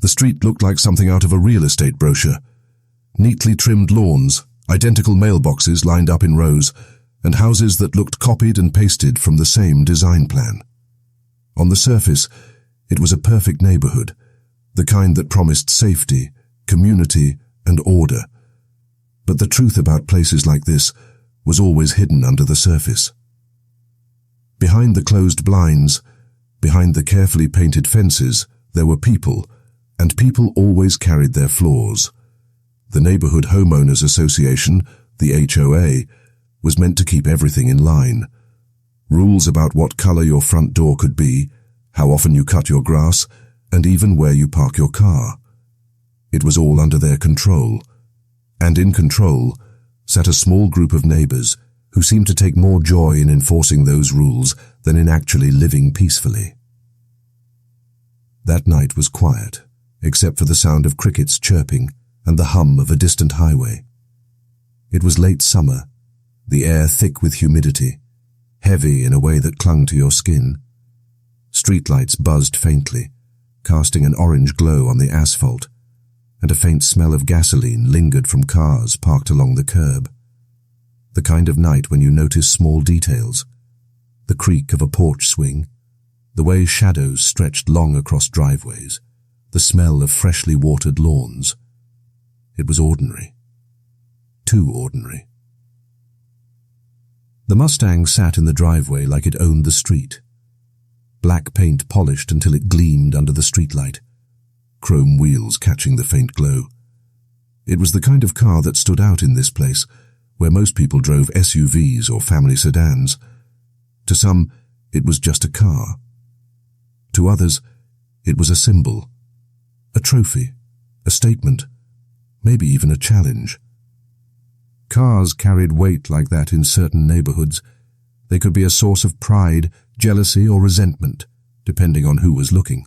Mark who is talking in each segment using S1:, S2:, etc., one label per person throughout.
S1: The street looked like something out of a real estate brochure. Neatly trimmed lawns, identical mailboxes lined up in rows, and houses that looked copied and pasted from the same design plan. On the surface, it was a perfect neighborhood, the kind that promised safety, community, and order. But the truth about places like this was always hidden under the surface. Behind the closed blinds, behind the carefully painted fences, there were people, and people always carried their flaws. The Neighborhood Homeowners Association, the HOA, was meant to keep everything in line. Rules about what color your front door could be, how often you cut your grass, and even where you park your car. It was all under their control. And in control sat a small group of neighbors who seemed to take more joy in enforcing those rules than in actually living peacefully. That night was quiet, except for the sound of crickets chirping and the hum of a distant highway. It was late summer, the air thick with humidity, heavy in a way that clung to your skin. Streetlights buzzed faintly, casting an orange glow on the asphalt, and a faint smell of gasoline lingered from cars parked along the curb. The kind of night when you notice small details, the creak of a porch swing, the way shadows stretched long across driveways, the smell of freshly watered lawns. It was ordinary. Too ordinary. The Mustang sat in the driveway like it owned the street. Black paint polished until it gleamed under the streetlight, chrome wheels catching the faint glow. It was the kind of car that stood out in this place, where most people drove SUVs or family sedans. To some, it was just a car. To others, it was a symbol, a trophy, a statement, maybe even a challenge. Cars carried weight like that in certain neighborhoods. They could be a source of pride, jealousy, or resentment, depending on who was looking.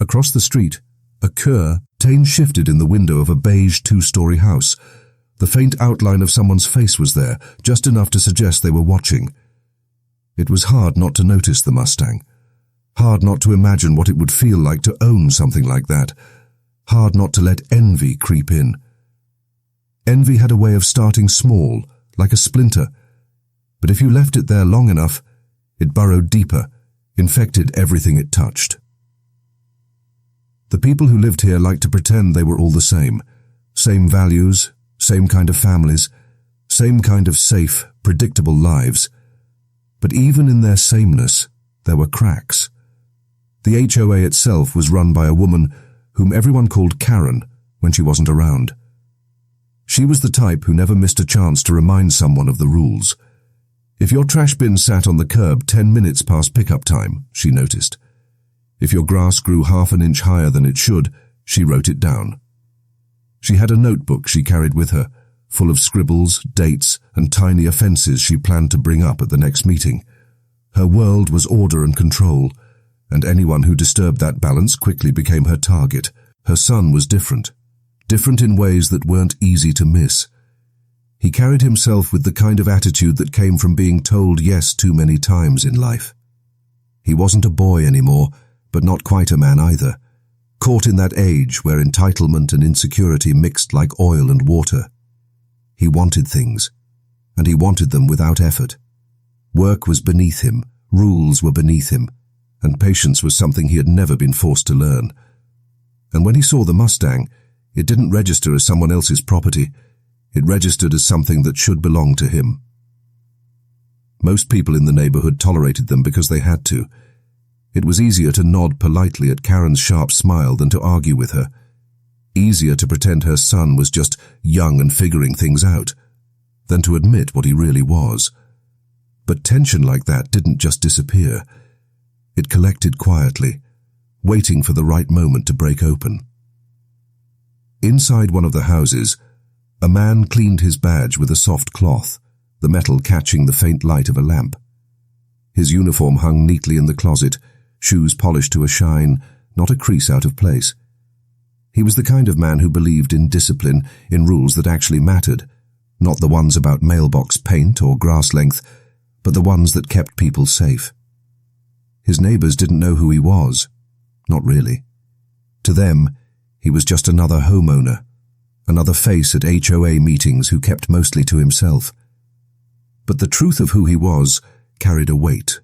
S1: Across the street, a cur shifted in the window of a beige two-story house. The faint outline of someone's face was there, just enough to suggest they were watching. It was hard not to notice the Mustang. Hard not to imagine what it would feel like to own something like that. Hard not to let envy creep in. Envy had a way of starting small, like a splinter, but if you left it there long enough, it burrowed deeper, infected everything it touched. The people who lived here liked to pretend they were all the same values, same kind of families, same kind of safe, predictable lives. But even in their sameness, there were cracks. The HOA itself was run by a woman whom everyone called Karen when she wasn't around. She was the type who never missed a chance to remind someone of the rules. If your trash bin sat on the curb 10 minutes past pickup time, she noticed. If your grass grew half an inch higher than it should, she wrote it down. She had a notebook she carried with her, full of scribbles, dates, and tiny offenses she planned to bring up at the next meeting. Her world was order and control, and anyone who disturbed that balance quickly became her target. Her son was different in ways that weren't easy to miss. He carried himself with the kind of attitude that came from being told yes too many times in life. He wasn't a boy anymore, but not quite a man either, caught in that age where entitlement and insecurity mixed like oil and water. He wanted things, and he wanted them without effort. Work was beneath him, rules were beneath him, and patience was something he had never been forced to learn. And when he saw the Mustang, it didn't register as someone else's property. It registered as something that should belong to him. Most people in the neighborhood tolerated them because they had to. It was easier to nod politely at Karen's sharp smile than to argue with her. Easier to pretend her son was just young and figuring things out than to admit what he really was. But tension like that didn't just disappear. It collected quietly, waiting for the right moment to break open. Inside one of the houses, a man cleaned his badge with a soft cloth, the metal catching the faint light of a lamp. His uniform hung neatly in the closet, shoes polished to a shine, not a crease out of place. He was the kind of man who believed in discipline, in rules that actually mattered, not the ones about mailbox paint or grass length, but the ones that kept people safe. His neighbors didn't know who he was. Not really. To them, he was just another homeowner, another face at HOA meetings who kept mostly to himself. But the truth of who he was carried a weight,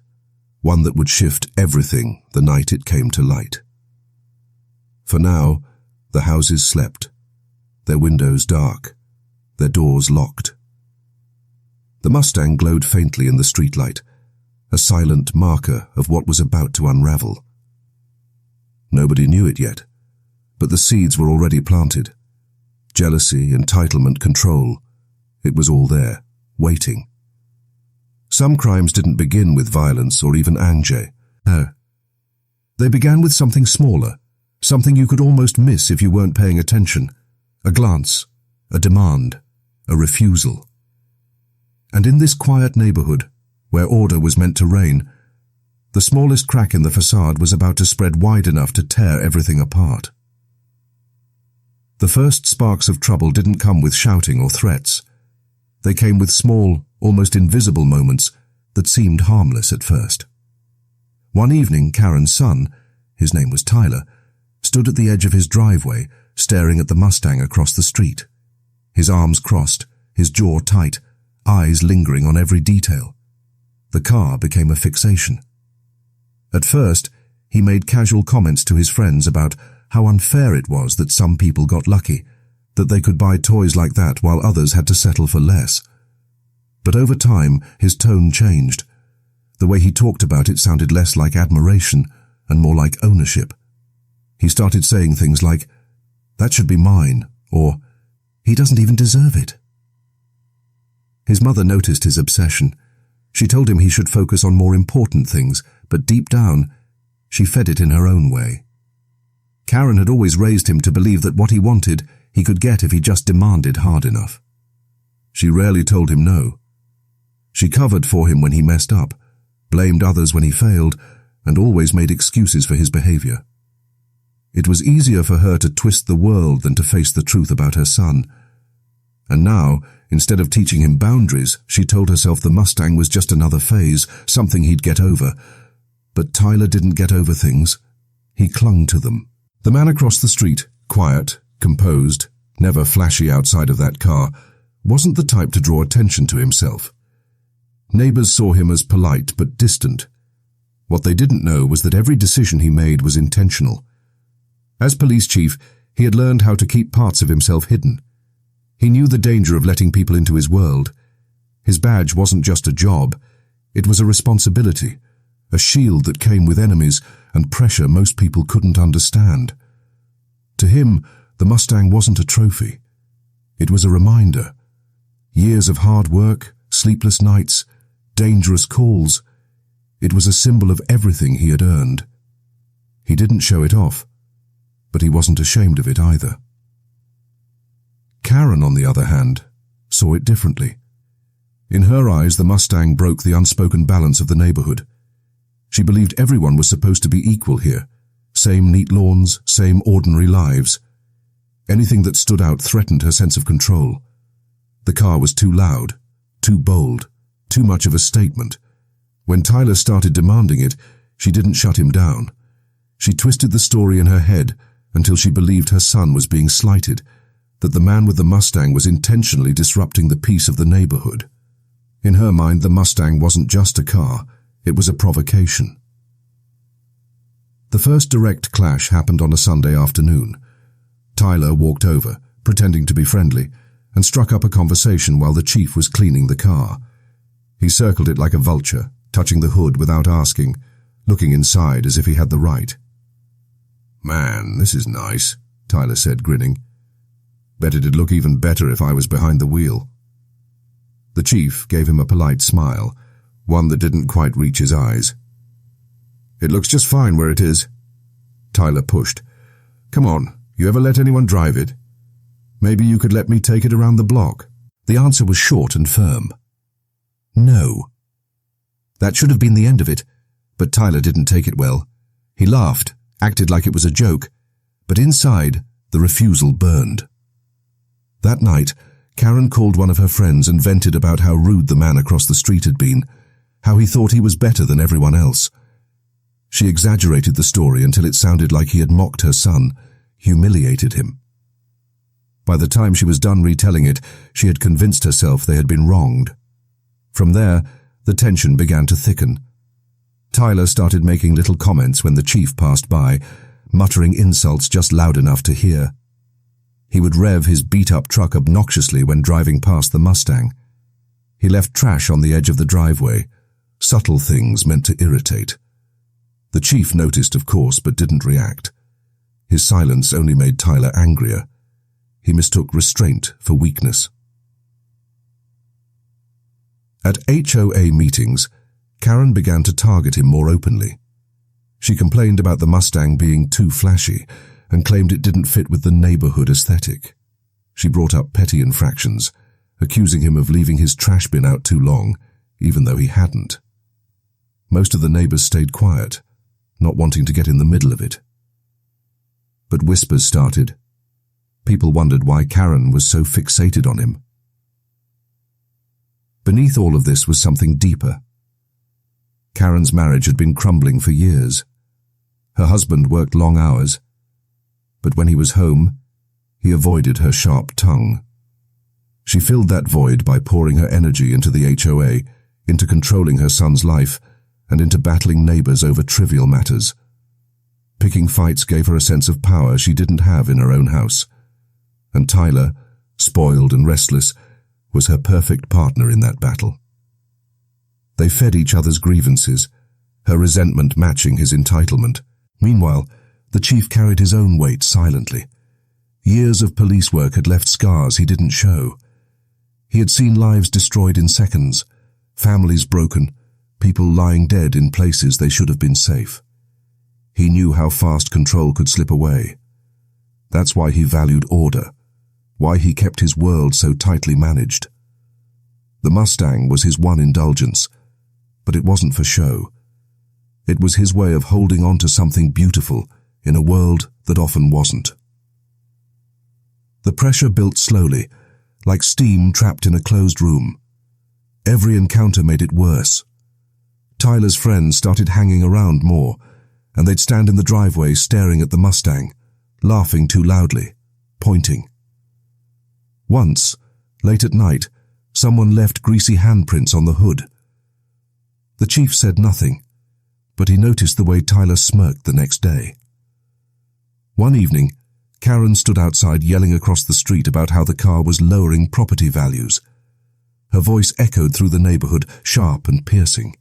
S1: one that would shift everything the night it came to light. For now, the houses slept, their windows dark, their doors locked. The Mustang glowed faintly in the streetlight, a silent marker of what was about to unravel. Nobody knew it yet, but the seeds were already planted. Jealousy, entitlement, control. It was all there, waiting. Some crimes didn't begin with violence or even anger. No. They began with something smaller, something you could almost miss if you weren't paying attention. A glance, a demand, a refusal. And in this quiet neighborhood, where order was meant to reign, the smallest crack in the facade was about to spread wide enough to tear everything apart. The first sparks of trouble didn't come with shouting or threats. They came with small, almost invisible moments that seemed harmless at first. One evening, Karen's son, his name was Tyler, stood at the edge of his driveway, staring at the Mustang across the street. His arms crossed, his jaw tight, eyes lingering on every detail. The car became a fixation. At first, he made casual comments to his friends about how unfair it was that some people got lucky, that they could buy toys like that while others had to settle for less. But over time, his tone changed. The way he talked about it sounded less like admiration and more like ownership. He started saying things like, "That should be mine," or "He doesn't even deserve it." His mother noticed his obsession. She told him he should focus on more important things, but deep down, she fed it in her own way. Karen had always raised him to believe that what he wanted, he could get if he just demanded hard enough. She rarely told him no. She covered for him when he messed up, blamed others when he failed, and always made excuses for his behavior. It was easier for her to twist the world than to face the truth about her son. And now, instead of teaching him boundaries, she told herself the Mustang was just another phase, something he'd get over. But Tyler didn't get over things. He clung to them. The man across the street, quiet, composed, never flashy outside of that car, wasn't the type to draw attention to himself. Neighbors saw him as polite but distant. What they didn't know was that every decision he made was intentional. As police chief, he had learned how to keep parts of himself hidden. He knew the danger of letting people into his world. His badge wasn't just a job, it was a responsibility, a shield that came with enemies and pressure most people couldn't understand. To him, the Mustang wasn't a trophy. It was a reminder. Years of hard work, sleepless nights, dangerous calls. It was a symbol of everything he had earned. He didn't show it off, but he wasn't ashamed of it either. Karen, on the other hand, saw it differently. In her eyes, the Mustang broke the unspoken balance of the neighborhood. She believed everyone was supposed to be equal here. Same neat lawns, same ordinary lives. Anything that stood out threatened her sense of control. The car was too loud, too bold, too much of a statement. When Tyler started demanding it, she didn't shut him down. She twisted the story in her head until she believed her son was being slighted, that the man with the Mustang was intentionally disrupting the peace of the neighborhood. In her mind, the Mustang wasn't just a car, it was a provocation. The first direct clash happened on a Sunday afternoon. Tyler walked over, pretending to be friendly, and struck up a conversation while the chief was cleaning the car. He circled it like a vulture, touching the hood without asking, looking inside as if he had the right. "Man, this is nice," Tyler said, grinning. "Bet it'd look even better if I was behind the wheel." The chief gave him a polite smile, one that didn't quite reach his eyes. "It looks just fine where it is." Tyler pushed. "Come on, you ever let anyone drive it? Maybe you could let me take it around the block." The answer was short and firm. No. That should have been the end of it, but Tyler didn't take it well. He laughed, acted like it was a joke, but inside, the refusal burned. That night, Karen called one of her friends and vented about how rude the man across the street had been, how he thought he was better than everyone else. She exaggerated the story until it sounded like he had mocked her son, humiliated him. By the time she was done retelling it, she had convinced herself they had been wronged. From there, the tension began to thicken. Tyler started making little comments when the chief passed by, muttering insults just loud enough to hear. He would rev his beat-up truck obnoxiously when driving past the Mustang. He left trash on the edge of the driveway, subtle things meant to irritate. The chief noticed, of course, but didn't react. His silence only made Tyler angrier. He mistook restraint for weakness. At HOA meetings, Karen began to target him more openly. She complained about the Mustang being too flashy and claimed it didn't fit with the neighborhood aesthetic. She brought up petty infractions, accusing him of leaving his trash bin out too long, even though he hadn't. Most of the neighbors stayed quiet, not wanting to get in the middle of it. But whispers started. People wondered why Karen was so fixated on him. Beneath all of this was something deeper. Karen's marriage had been crumbling for years. Her husband worked long hours, but when he was home, he avoided her sharp tongue. She filled that void by pouring her energy into the HOA, into controlling her son's life, and into battling neighbors over trivial matters. Picking fights gave her a sense of power she didn't have in her own house. And Tyler, spoiled and restless, was her perfect partner in that battle. They fed each other's grievances, her resentment matching his entitlement. Meanwhile, the chief carried his own weight silently. Years of police work had left scars he didn't show. He had seen lives destroyed in seconds, families broken, people lying dead in places they should have been safe. He knew how fast control could slip away. That's why he valued order, why he kept his world so tightly managed. The Mustang was his one indulgence, but it wasn't for show. It was his way of holding on to something beautiful in a world that often wasn't. The pressure built slowly, like steam trapped in a closed room. Every encounter made it worse. Tyler's friends started hanging around more, and they'd stand in the driveway staring at the Mustang, laughing too loudly, pointing. Once, late at night, someone left greasy handprints on the hood. The chief said nothing, but he noticed the way Tyler smirked the next day. One evening, Karen stood outside yelling across the street about how the car was lowering property values. Her voice echoed through the neighborhood, sharp and piercing.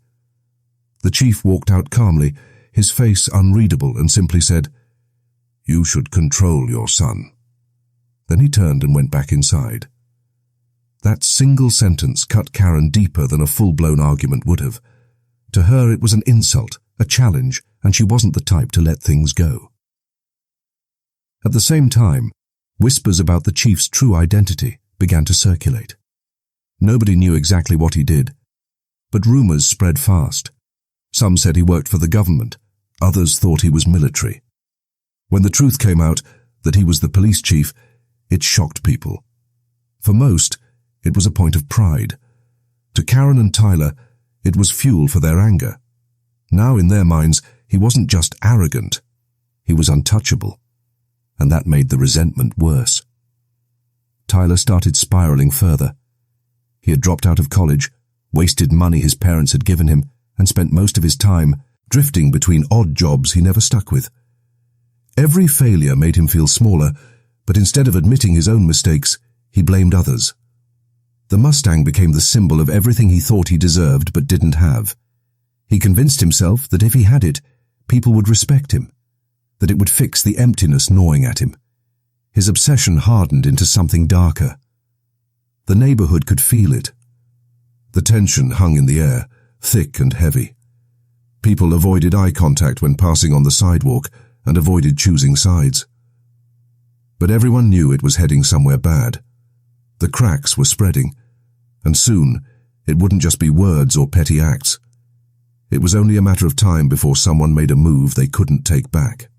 S1: The chief walked out calmly, his face unreadable, and simply said, "You should control your son." Then he turned and went back inside. That single sentence cut Karen deeper than a full-blown argument would have. To her it was an insult, a challenge, and she wasn't the type to let things go. At the same time, whispers about the chief's true identity began to circulate. Nobody knew exactly what he did, but rumors spread fast. Some said he worked for the government, others thought he was military. When the truth came out that he was the police chief, it shocked people. For most, it was a point of pride. To Karen and Tyler, it was fuel for their anger. Now in their minds, he wasn't just arrogant, he was untouchable, and that made the resentment worse. Tyler started spiraling further. He had dropped out of college, wasted money his parents had given him, and spent most of his time drifting between odd jobs he never stuck with. Every failure made him feel smaller, but instead of admitting his own mistakes, he blamed others. The Mustang became the symbol of everything he thought he deserved but didn't have. He convinced himself that if he had it, people would respect him, that it would fix the emptiness gnawing at him. His obsession hardened into something darker. The neighborhood could feel it. The tension hung in the air, thick and heavy. People avoided eye contact when passing on the sidewalk and avoided choosing sides. But everyone knew it was heading somewhere bad. The cracks were spreading, and soon it wouldn't just be words or petty acts. It was only a matter of time before someone made a move they couldn't take back.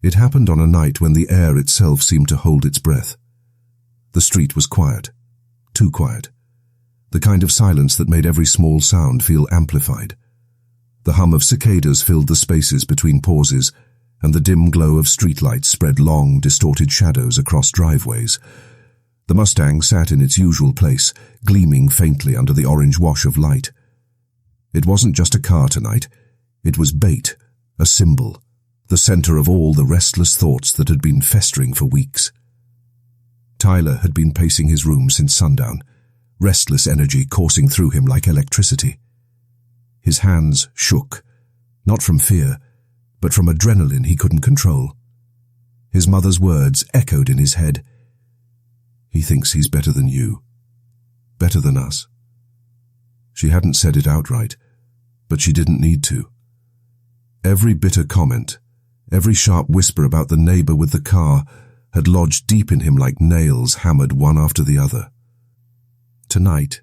S1: It happened on a night when the air itself seemed to hold its breath. The street was quiet, too quiet, the kind of silence that made every small sound feel amplified. The hum of cicadas filled the spaces between pauses, and the dim glow of streetlights spread long, distorted shadows across driveways. The Mustang sat in its usual place, gleaming faintly under the orange wash of light. It wasn't just a car tonight. It was bait, a symbol, the center of all the restless thoughts that had been festering for weeks. Tyler had been pacing his room since sundown, restless energy coursing through him like electricity. His hands shook, not from fear, but from adrenaline he couldn't control. His mother's words echoed in his head. "He thinks he's better than you. Better than us." She hadn't said it outright, but she didn't need to. Every bitter comment, every sharp whisper about the neighbor with the car had lodged deep in him like nails hammered one after the other. Tonight,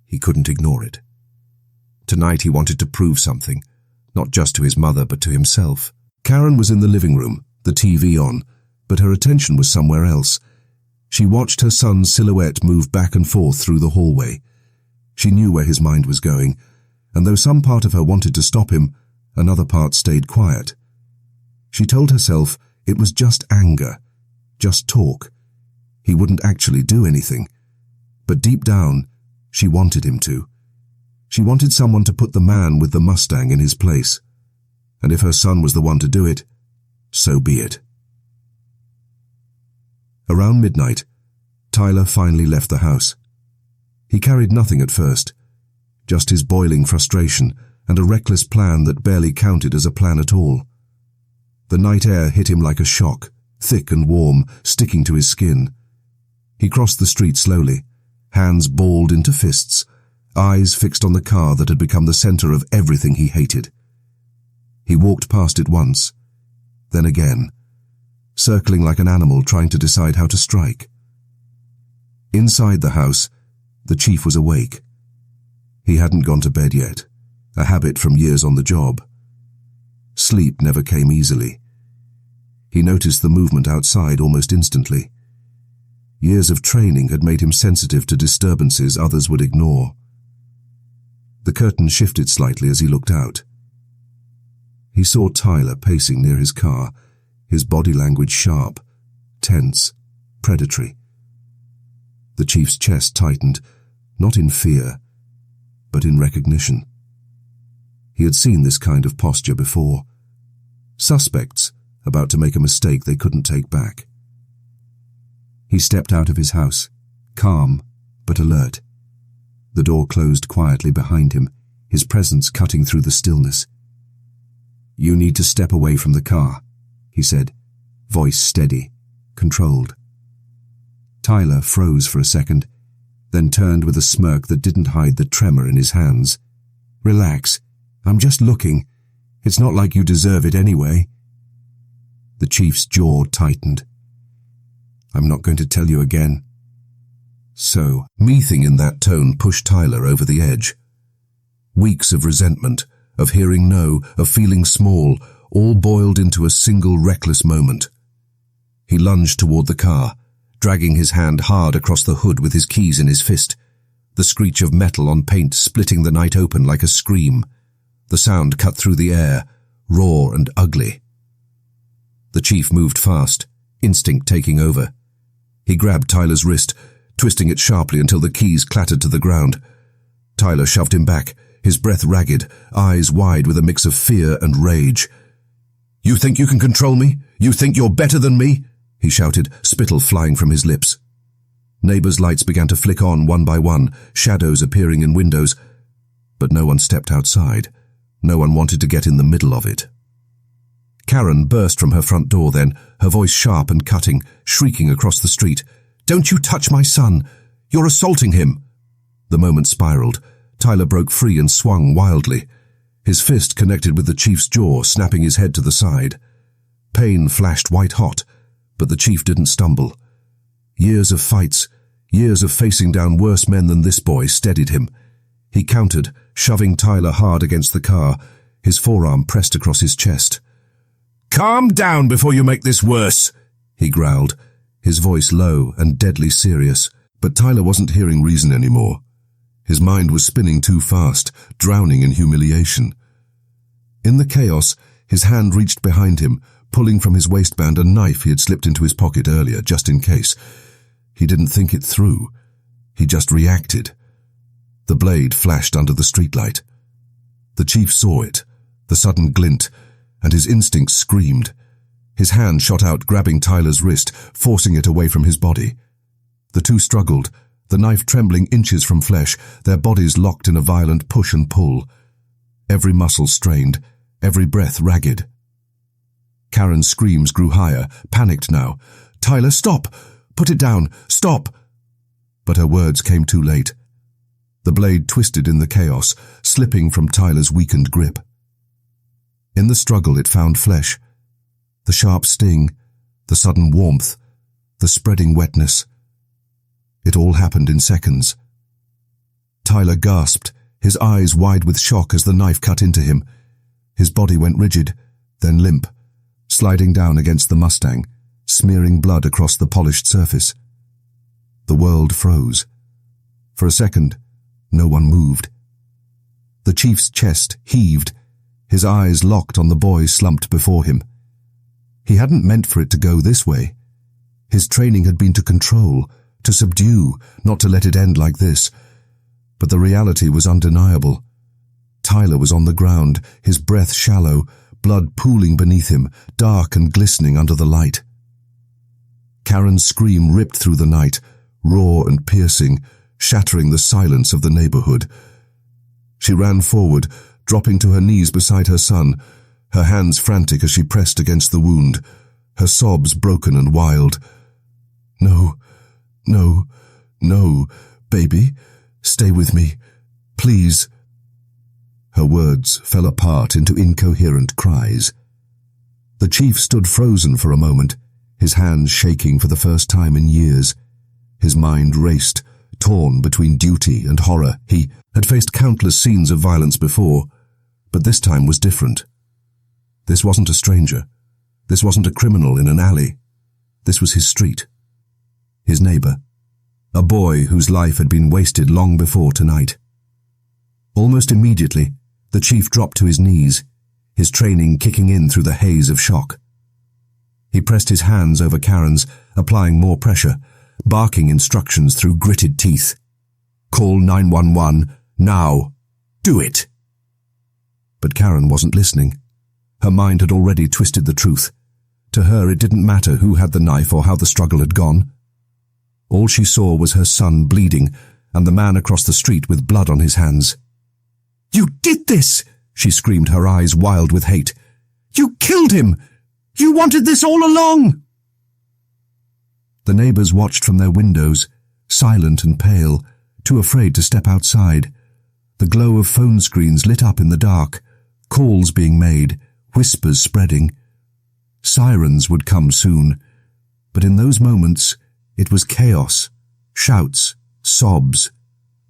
S1: he couldn't ignore it. Tonight he wanted to prove something, not just to his mother but to himself. Karen was in the living room, the TV on, but her attention was somewhere else. She watched her son's silhouette move back and forth through the hallway. She knew where his mind was going, and though some part of her wanted to stop him, another part stayed quiet. She told herself it was just anger, just talk. He wouldn't actually do anything. But deep down, she wanted him to. She wanted someone to put the man with the Mustang in his place. And if her son was the one to do it, so be it. Around midnight, Tyler finally left the house. He carried nothing at first, just his boiling frustration and a reckless plan that barely counted as a plan at all. The night air hit him like a shock, thick and warm, sticking to his skin. He crossed the street slowly, hands balled into fists, eyes fixed on the car that had become the center of everything he hated. He walked past it once, then again, circling like an animal trying to decide how to strike. Inside the house, the chief was awake. He hadn't gone to bed yet, a habit from years on the job. Sleep never came easily. He noticed the movement outside almost instantly. Years of training had made him sensitive to disturbances others would ignore. The curtain shifted slightly as he looked out. He saw Tyler pacing near his car, his body language sharp, tense, predatory. The chief's chest tightened, not in fear, but in recognition. He had seen this kind of posture before. Suspects about to make a mistake they couldn't take back. He stepped out of his house, calm but alert. The door closed quietly behind him, his presence cutting through the stillness. "You need to step away from the car," he said, voice steady, controlled. Tyler froze for a second, then turned with a smirk that didn't hide the tremor in his hands. "Relax. I'm just looking. It's not like you deserve it anyway." The chief's jaw tightened. "I'm not going to tell you again." So, meathing in that tone pushed Tyler over the edge. Weeks of resentment, of hearing no, of feeling small, all boiled into a single reckless moment. He lunged toward the car, dragging his hand hard across the hood with his keys in his fist, the screech of metal on paint splitting the night open like a scream. The sound cut through the air, raw and ugly. The chief moved fast, instinct taking over. He grabbed Tyler's wrist, twisting it sharply until the keys clattered to the ground. Tyler shoved him back, his breath ragged, eyes wide with a mix of fear and rage. "You think you can control me? You think you're better than me?" he shouted, spittle flying from his lips. Neighbors' lights began to flick on one by one, shadows appearing in windows, but no one stepped outside. No one wanted to get in the middle of it. Karen burst from her front door then, her voice sharp and cutting, shrieking across the street. "Don't you touch my son! You're assaulting him!" The moment spiraled. Tyler broke free and swung wildly. His fist connected with the chief's jaw, snapping his head to the side. Pain flashed white-hot, but the chief didn't stumble. Years of fights, years of facing down worse men than this boy steadied him. He countered, shoving Tyler hard against the car, his forearm pressed across his chest. "Calm down before you make this worse," he growled, his voice low and deadly serious. But Tyler wasn't hearing reason anymore. His mind was spinning too fast, drowning in humiliation. In the chaos, his hand reached behind him, pulling from his waistband a knife he had slipped into his pocket earlier, just in case. He didn't think it through. He just reacted. The blade flashed under the streetlight. The chief saw it, the sudden glint, and his instincts screamed. His hand shot out, grabbing Tyler's wrist, forcing it away from his body. The two struggled, the knife trembling inches from flesh, their bodies locked in a violent push and pull. Every muscle strained, every breath ragged. Karen's screams grew higher, panicked now. "Tyler, stop! Put it down! Stop!" But her words came too late. The blade twisted in the chaos, slipping from Tyler's weakened grip. In the struggle it found flesh. The sharp sting, the sudden warmth, the spreading wetness. It all happened in seconds. Tyler gasped, his eyes wide with shock as the knife cut into him. His body went rigid, then limp, sliding down against the Mustang, smearing blood across the polished surface. The world froze. For a second, no one moved. The chief's chest heaved, his eyes locked on the boy slumped before him. He hadn't meant for it to go this way. His training had been to control, to subdue, not to let it end like this. But the reality was undeniable. Tyler was on the ground, his breath shallow, blood pooling beneath him, dark and glistening under the light. Karen's scream ripped through the night, raw and piercing, shattering the silence of the neighborhood. She ran forward, dropping to her knees beside her son, her hands frantic as she pressed against the wound, her sobs broken and wild. "No, no, no, baby, stay with me, please." Her words fell apart into incoherent cries. The chief stood frozen for a moment, his hands shaking for the first time in years. His mind raced, torn between duty and horror. He had faced countless scenes of violence before, but this time was different. This wasn't a stranger. This wasn't a criminal in an alley. This was his street. His neighbor. A boy whose life had been wasted long before tonight. Almost immediately, the chief dropped to his knees, his training kicking in through the haze of shock. He pressed his hands over Karen's, applying more pressure, barking instructions through gritted teeth. "Call 911, now. Do it!" But Karen wasn't listening. Her mind had already twisted the truth. To her, it didn't matter who had the knife or how the struggle had gone. All she saw was her son bleeding and the man across the street with blood on his hands. "You did this!" she screamed, her eyes wild with hate. "You killed him! You wanted this all along!" The neighbors watched from their windows, silent and pale, too afraid to step outside. The glow of phone screens lit up in the dark, calls being made, whispers spreading. Sirens would come soon, but in those moments it was chaos, shouts, sobs,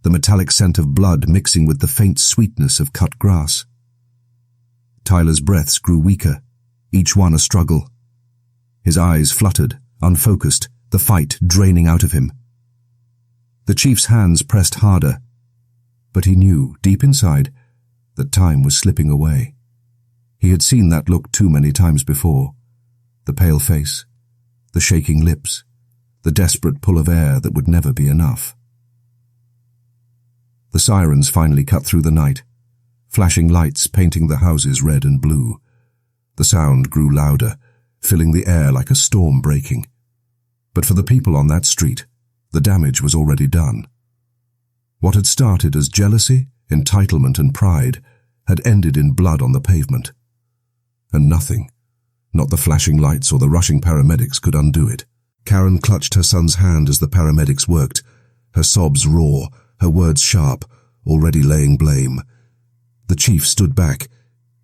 S1: the metallic scent of blood mixing with the faint sweetness of cut grass. Tyler's breaths grew weaker, each one a struggle. His eyes fluttered, unfocused, the fight draining out of him. The chief's hands pressed harder, but he knew, deep inside, that time was slipping away. He had seen that look too many times before. The pale face, the shaking lips, the desperate pull of air that would never be enough. The sirens finally cut through the night, flashing lights painting the houses red and blue. The sound grew louder, filling the air like a storm breaking. But for the people on that street, the damage was already done. What had started as jealousy, entitlement and pride had ended in blood on the pavement. And nothing, not the flashing lights or the rushing paramedics, could undo it. Karen clutched her son's hand as the paramedics worked, her sobs raw, her words sharp, already laying blame. The chief stood back,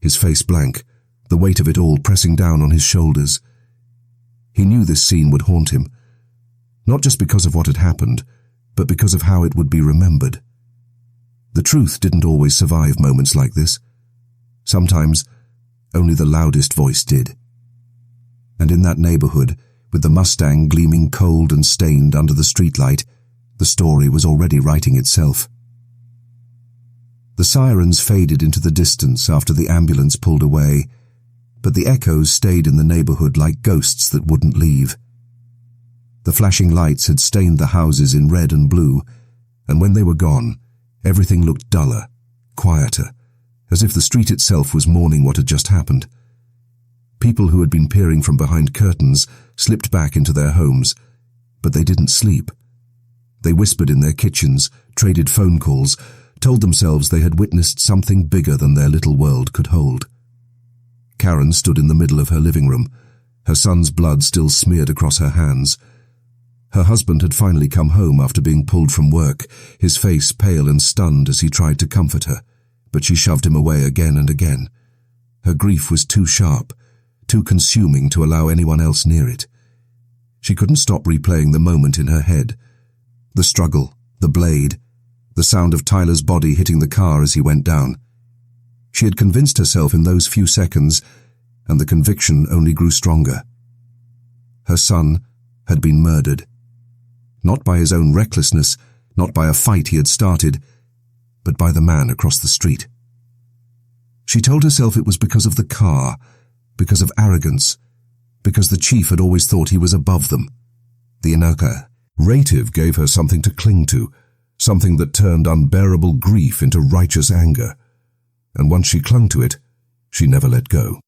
S1: his face blank, the weight of it all pressing down on his shoulders. He knew this scene would haunt him, not just because of what had happened, but because of how it would be remembered. The truth didn't always survive moments like this. Sometimes, only the loudest voice did. And in that neighborhood, with the Mustang gleaming cold and stained under the streetlight, the story was already writing itself. The sirens faded into the distance after the ambulance pulled away, but the echoes stayed in the neighborhood like ghosts that wouldn't leave. The flashing lights had stained the houses in red and blue, and when they were gone, everything looked duller, quieter, as if the street itself was mourning what had just happened. People who had been peering from behind curtains slipped back into their homes, but they didn't sleep. They whispered in their kitchens, traded phone calls, told themselves they had witnessed something bigger than their little world could hold. Karen stood in the middle of her living room, her son's blood still smeared across her hands. Her husband had finally come home after being pulled from work, his face pale and stunned as he tried to comfort her, but she shoved him away again and again. Her grief was too sharp, too consuming to allow anyone else near it. She couldn't stop replaying the moment in her head. The struggle, the blade, the sound of Tyler's body hitting the car as he went down. She had convinced herself in those few seconds, and the conviction only grew stronger. Her son had been murdered. Not by his own recklessness, not by a fight he had started, but by the man across the street. She told herself it was because of the car, because of arrogance, because the chief had always thought he was above them. The narrative gave her something to cling to, something that turned unbearable grief into righteous anger, and once she clung to it, she never let go.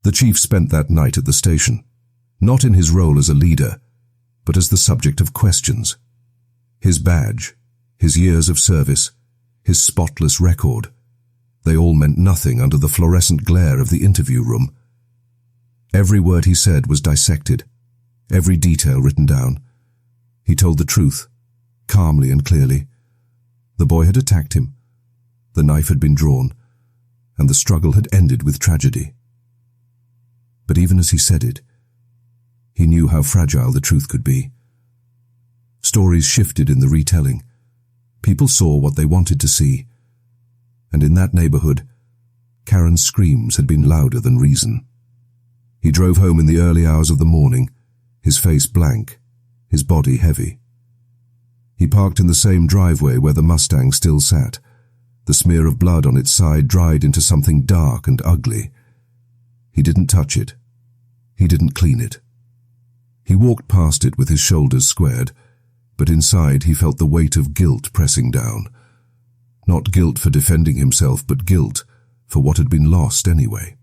S1: The chief spent that night at the station, not in his role as a leader, but as the subject of questions. His badge, his years of service, his spotless record, they all meant nothing under the fluorescent glare of the interview room. Every word he said was dissected, every detail written down. He told the truth, calmly and clearly. The boy had attacked him, the knife had been drawn, and the struggle had ended with tragedy. But even as he said it, he knew how fragile the truth could be. Stories shifted in the retelling. People saw what they wanted to see. And in that neighborhood, Karen's screams had been louder than reason. He drove home in the early hours of the morning, his face blank, his body heavy. He parked in the same driveway where the Mustang still sat, the smear of blood on its side dried into something dark and ugly. He didn't touch it. He didn't clean it. He walked past it with his shoulders squared, but inside he felt the weight of guilt pressing down. Not guilt for defending himself, but guilt for what had been lost anyway.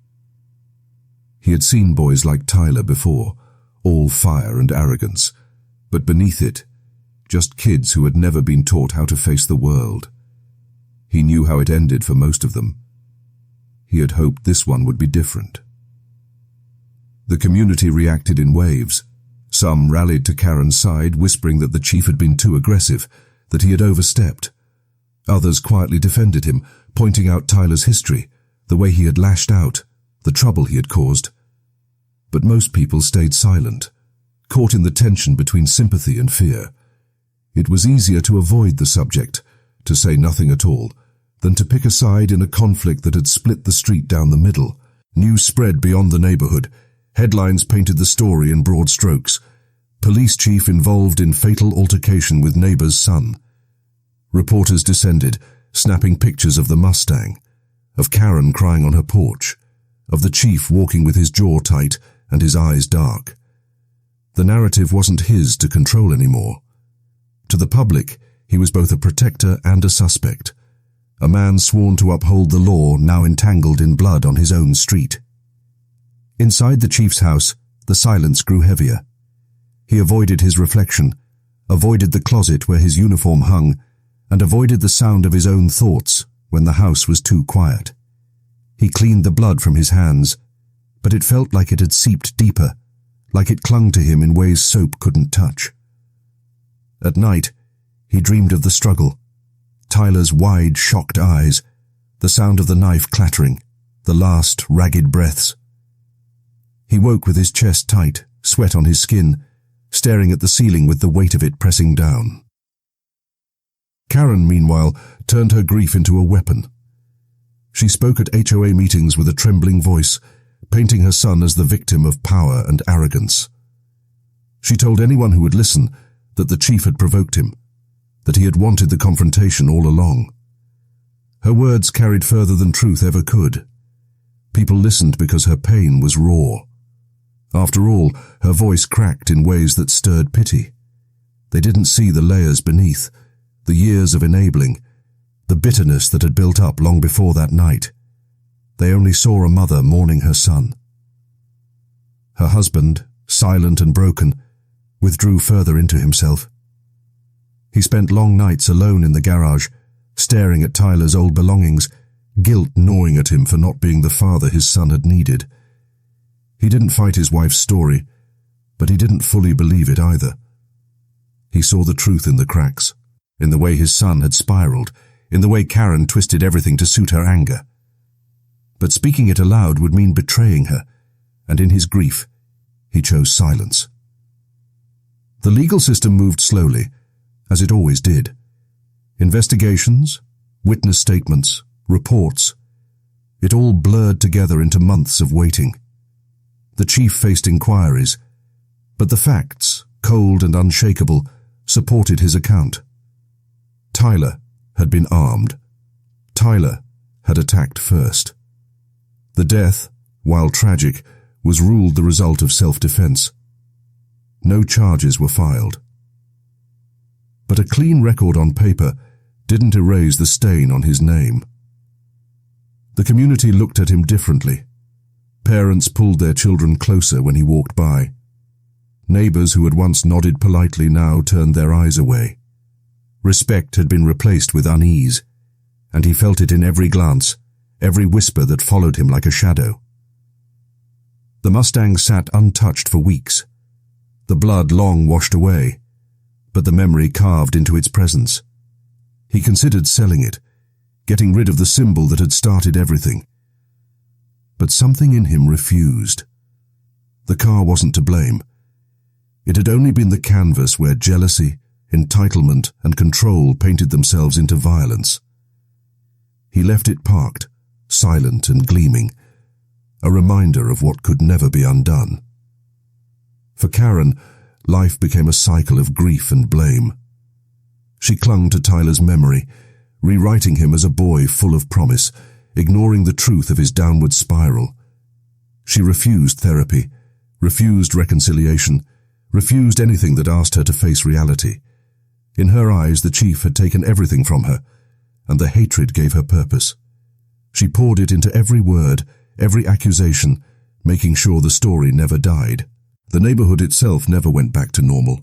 S1: He had seen boys like Tyler before, all fire and arrogance, but beneath it, just kids who had never been taught how to face the world. He knew how it ended for most of them. He had hoped this one would be different. The community reacted in waves. Some rallied to Karen's side, whispering that the chief had been too aggressive, that he had overstepped. Others quietly defended him, pointing out Tyler's history, the way he had lashed out, the trouble he had caused. But most people stayed silent, caught in the tension between sympathy and fear. It was easier to avoid the subject, to say nothing at all, than to pick a side in a conflict that had split the street down the middle. News spread beyond the neighborhood. Headlines painted the story in broad strokes. Police chief involved in fatal altercation with neighbor's son. Reporters descended, snapping pictures of the Mustang, of Karen crying on her porch, of the chief walking with his jaw tight and his eyes dark. The narrative wasn't his to control anymore. To the public, he was both a protector and a suspect, a man sworn to uphold the law now entangled in blood on his own street. Inside the chief's house, the silence grew heavier. He avoided his reflection, avoided the closet where his uniform hung, and avoided the sound of his own thoughts when the house was too quiet. He cleaned the blood from his hands, but it felt like it had seeped deeper, like it clung to him in ways soap couldn't touch. At night, he dreamed of the struggle, Tyler's wide, shocked eyes, the sound of the knife clattering, the last ragged breaths. He woke with his chest tight, sweat on his skin, staring at the ceiling with the weight of it pressing down. Karen, meanwhile, turned her grief into a weapon. She spoke at HOA meetings with a trembling voice, painting her son as the victim of power and arrogance. She told anyone who would listen that the chief had provoked him, that he had wanted the confrontation all along. Her words carried further than truth ever could. People listened because her pain was raw. After all, her voice cracked in ways that stirred pity. They didn't see the layers beneath, the years of enabling, the bitterness that had built up long before that night. They only saw a mother mourning her son. Her husband, silent and broken, withdrew further into himself. He spent long nights alone in the garage, staring at Tyler's old belongings, guilt gnawing at him for not being the father his son had needed. He didn't fight his wife's story, but he didn't fully believe it either. He saw the truth in the cracks, in the way his son had spiraled, in the way Karen twisted everything to suit her anger. But speaking it aloud would mean betraying her, and in his grief, he chose silence. The legal system moved slowly, as it always did. Investigations, witness statements, reports. It all blurred together into months of waiting. The chief faced inquiries, but the facts, cold and unshakable, supported his account. Tyler had been armed. Tyler had attacked first. The death, while tragic, was ruled the result of self-defense. No charges were filed. But a clean record on paper didn't erase the stain on his name. The community looked at him differently. Parents pulled their children closer when he walked by. Neighbors who had once nodded politely now turned their eyes away. Respect had been replaced with unease, and he felt it in every glance, every whisper that followed him like a shadow. The Mustang sat untouched for weeks, the blood long washed away, but the memory carved into its presence. He considered selling it, getting rid of the symbol that had started everything. But something in him refused. The car wasn't to blame. It had only been the canvas where jealousy, entitlement, and control painted themselves into violence. He left it parked, silent and gleaming, a reminder of what could never be undone. For Karen, life became a cycle of grief and blame. She clung to Tyler's memory, rewriting him as a boy full of promise, ignoring the truth of his downward spiral. She refused therapy, refused reconciliation, refused anything that asked her to face reality. In her eyes, the chief had taken everything from her, and the hatred gave her purpose. She poured it into every word, every accusation, making sure the story never died. The neighborhood itself never went back to normal.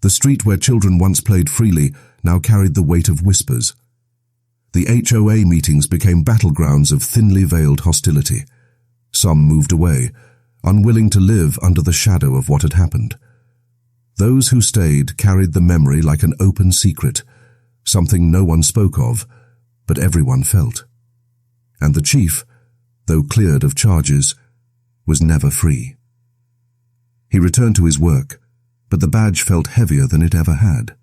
S1: The street where children once played freely now carried the weight of whispers. The HOA meetings became battlegrounds of thinly veiled hostility. Some moved away, unwilling to live under the shadow of what had happened. Those who stayed carried the memory like an open secret, something no one spoke of, but everyone felt. And the chief, though cleared of charges, was never free. He returned to his work, but the badge felt heavier than it ever had.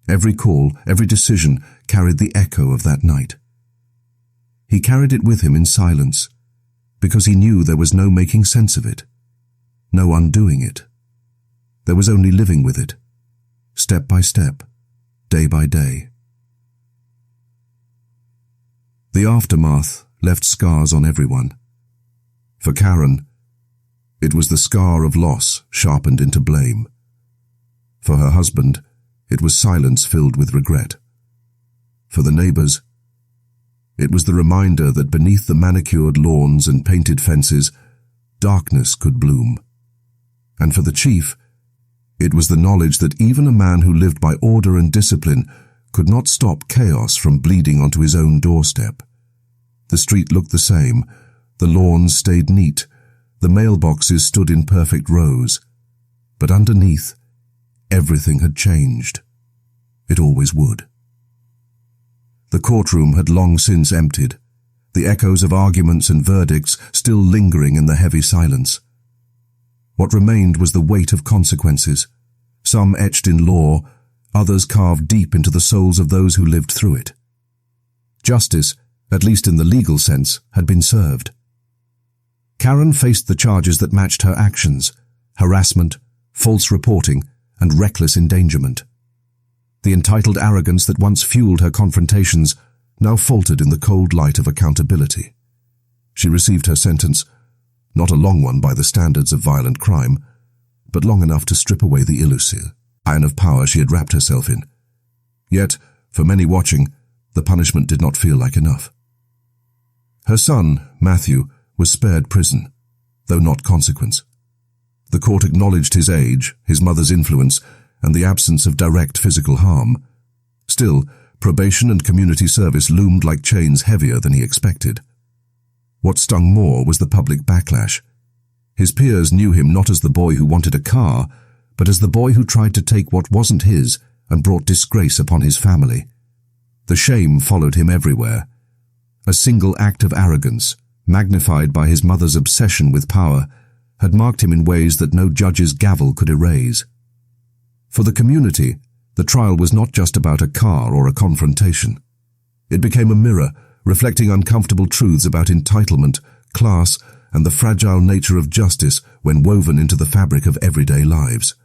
S1: Every call, every decision carried the echo of that night. He carried it with him in silence, because he knew there was no making sense of it, no undoing it. There was only living with it, step by step, day by day. The aftermath left scars on everyone. For Karen, it was the scar of loss sharpened into blame. For her husband, it was silence filled with regret. For the neighbors, it was the reminder that beneath the manicured lawns and painted fences, darkness could bloom. And for the chief, it was the knowledge that even a man who lived by order and discipline could not stop chaos from bleeding onto his own doorstep. The street looked the same, the lawns stayed neat, the mailboxes stood in perfect rows. But underneath, everything had changed. It always would. The courtroom had long since emptied, the echoes of arguments and verdicts still lingering in the heavy silence. What remained was the weight of consequences, some etched in law, others carved deep into the souls of those who lived through it. Justice, at least in the legal sense, had been served. Karen faced the charges that matched her actions: harassment, false reporting, and reckless endangerment. The entitled arrogance that once fueled her confrontations now faltered in the cold light of accountability. She received her sentence, not a long one by the standards of violent crime, but long enough to strip away the illusory iron of power she had wrapped herself in. Yet, for many watching, the punishment did not feel like enough. Her son, Matthew, was spared prison, though not consequence. The court acknowledged his age, his mother's influence, and the absence of direct physical harm. Still, probation and community service loomed like chains heavier than he expected. What stung more was the public backlash. His peers knew him not as the boy who wanted a car, but as the boy who tried to take what wasn't his and brought disgrace upon his family. The shame followed him everywhere. A single act of arrogance, magnified by his mother's obsession with power, had marked him in ways that no judge's gavel could erase. For the community, the trial was not just about a car or a confrontation. It became a mirror, reflecting uncomfortable truths about entitlement, class, and the fragile nature of justice when woven into the fabric of everyday lives.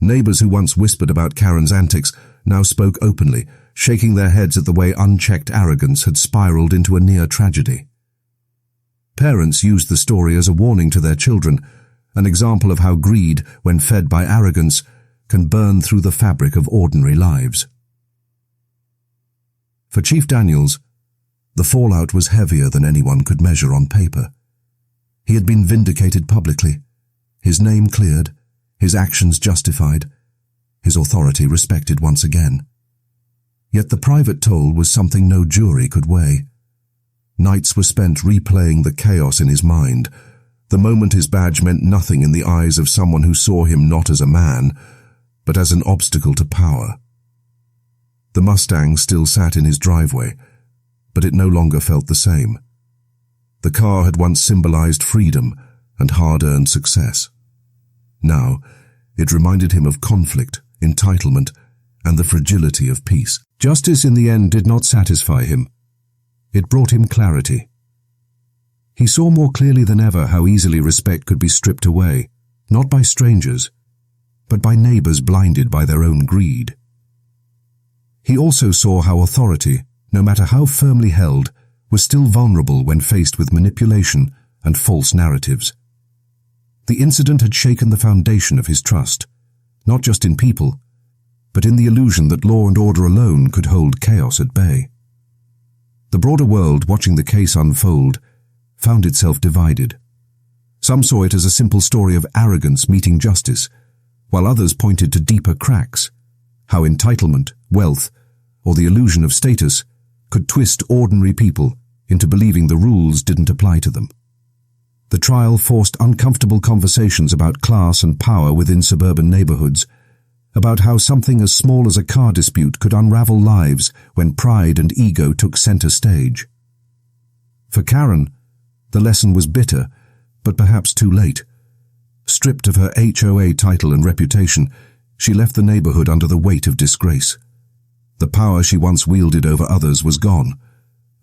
S1: Neighbors who once whispered about Karen's antics now spoke openly, shaking their heads at the way unchecked arrogance had spiraled into a near tragedy. Parents used the story as a warning to their children, an example of how greed, when fed by arrogance, can burn through the fabric of ordinary lives. For Chief Daniels, the fallout was heavier than anyone could measure on paper. He had been vindicated publicly, his name cleared, his actions justified, his authority respected once again. Yet the private toll was something no jury could weigh. Nights were spent replaying the chaos in his mind, the moment his badge meant nothing in the eyes of someone who saw him not as a man, but as an obstacle to power. The Mustang still sat in his driveway, but it no longer felt the same. The car had once symbolized freedom and hard-earned success. Now, it reminded him of conflict, entitlement, and the fragility of peace. Justice in the end did not satisfy him. It brought him clarity. He saw more clearly than ever how easily respect could be stripped away, not by strangers, but by neighbors blinded by their own greed. He also saw how authority, no matter how firmly held, was still vulnerable when faced with manipulation and false narratives. The incident had shaken the foundation of his trust, not just in people, but in the illusion that law and order alone could hold chaos at bay. The broader world, watching the case unfold, found itself divided. Some saw it as a simple story of arrogance meeting justice, while others pointed to deeper cracks, how entitlement, wealth, or the illusion of status could twist ordinary people into believing the rules didn't apply to them. The trial forced uncomfortable conversations about class and power within suburban neighborhoods, about how something as small as a car dispute could unravel lives when pride and ego took center stage. For Karen, the lesson was bitter, but perhaps too late. Stripped of her HOA title and reputation, she left the neighborhood under the weight of disgrace. The power she once wielded over others was gone,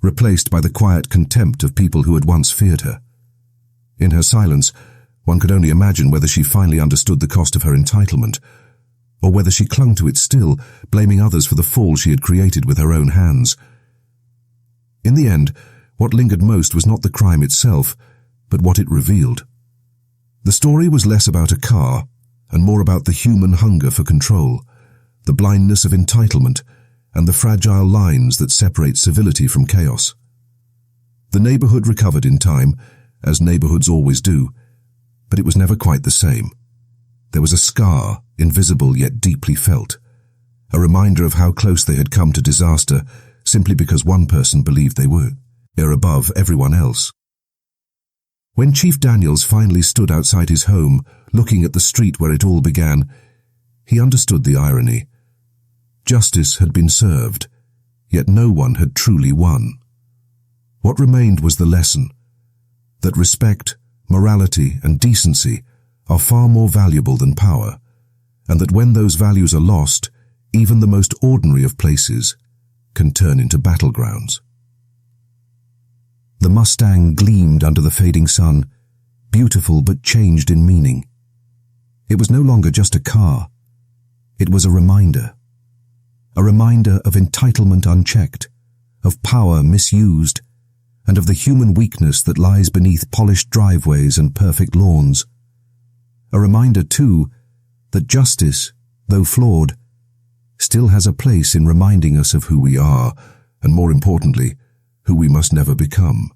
S1: replaced by the quiet contempt of people who had once feared her. In her silence, one could only imagine whether she finally understood the cost of her entitlement, or whether she clung to it still, blaming others for the fall she had created with her own hands. In the end, what lingered most was not the crime itself, but what it revealed. The story was less about a car, and more about the human hunger for control, the blindness of entitlement, and the fragile lines that separate civility from chaos. The neighborhood recovered in time, as neighborhoods always do, but it was never quite the same. There was a scar, invisible yet deeply felt, a reminder of how close they had come to disaster simply because one person believed they were above everyone else. When Chief Daniels finally stood outside his home, looking at the street where it all began, he understood the irony. Justice had been served, yet no one had truly won. What remained was the lesson that respect, morality, and decency are far more valuable than power, and that when those values are lost, even the most ordinary of places can turn into battlegrounds. The Mustang gleamed under the fading sun, beautiful but changed in meaning. It was no longer just a car. It was a reminder of entitlement unchecked, of power misused, and of the human weakness that lies beneath polished driveways and perfect lawns. A reminder, too, that justice, though flawed, still has a place in reminding us of who we are, and more importantly, who we must never become.